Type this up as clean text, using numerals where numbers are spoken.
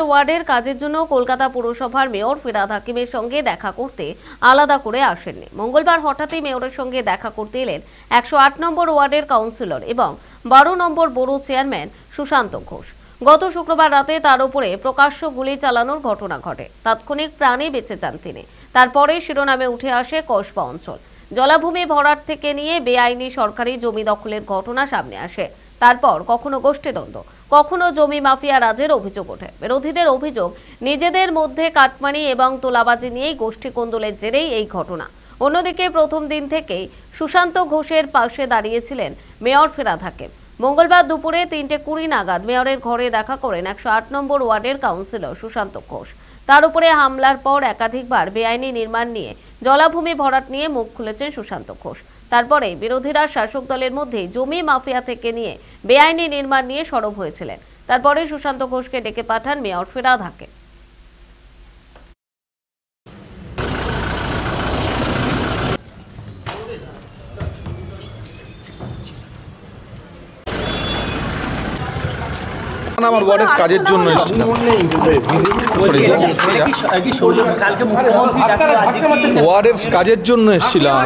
ওয়ার্ডের কাজের জন্য কলকাতা পুরসভার মেয়র ফিরহাদ হাকিমের সঙ্গে দেখা করতে আলাদা করে আসেননি। মঙ্গলবার হঠাৎই মেয়রের সঙ্গে দেখা করতে এলেন 108 নম্বর ওয়ার্ডের কাউন্সিলর এবং 12 নম্বর বড় চেয়ারম্যান সুশান্ত ঘোষ। গত শুক্রবার রাতে তার উপরে প্রকাশ্য গুলি চালানোর ঘটনা ঘটে। তাৎক্ষণিক প্রাণে বেঁচে যান তিনি। তারপরে শিরোনামে উঠে আসে কসবা অঞ্চল। জলাভূমি ভরাট থেকে নিয়ে বেআইনি সরকারি জমি দখলের ঘটনা সামনে আসে। তারপর কখনো গোষ্ঠীদ্বন্দ্ব, কখনো জমি মাফিয়া রাজের অভিযোগ ওঠে। বিরোধীদের অভিযোগ, নিজেদের মধ্যে কাটমানি এবং তোলাবাজি নিয়েই গোষ্ঠী কোন্দলের জেরেই এই ঘটনা। অন্যদিকে প্রথম দিন থেকেই সুশান্ত ঘোষের পাশে দাঁড়িয়েছিলেন মেয়র ফিরহাদ হাকিম। মঙ্গলবার দুপুরে 3:20 নাগাদ মেয়রের ঘরে দেখা করেন 108 নম্বর ওয়ার্ডের কাউন্সিলর সুশান্ত ঘোষ। তার উপরে হামলার পর একাধিকবার বেআইনি নির্মাণ নিয়ে, জলাভূমি ভরাট নিয়ে মুখ খুলেছেন সুশান্ত ঘোষ। তারপরে বিরোধীরা শাসক দলের মধ্যে জমি মাফিয়া থেকে নিয়ে বেআইনি নির্মাণ নিয়ে সরব হয়েছিলেন। তারপরে সুশান্ত ঘোষকে ডেকে পাঠান মেয়র ফিরহাদ হাকিম। আমার ওয়ার্ডের কাজের জন্য এসেছিলাম। ওয়ার্ডের কাজের জন্য এসেছিলাম।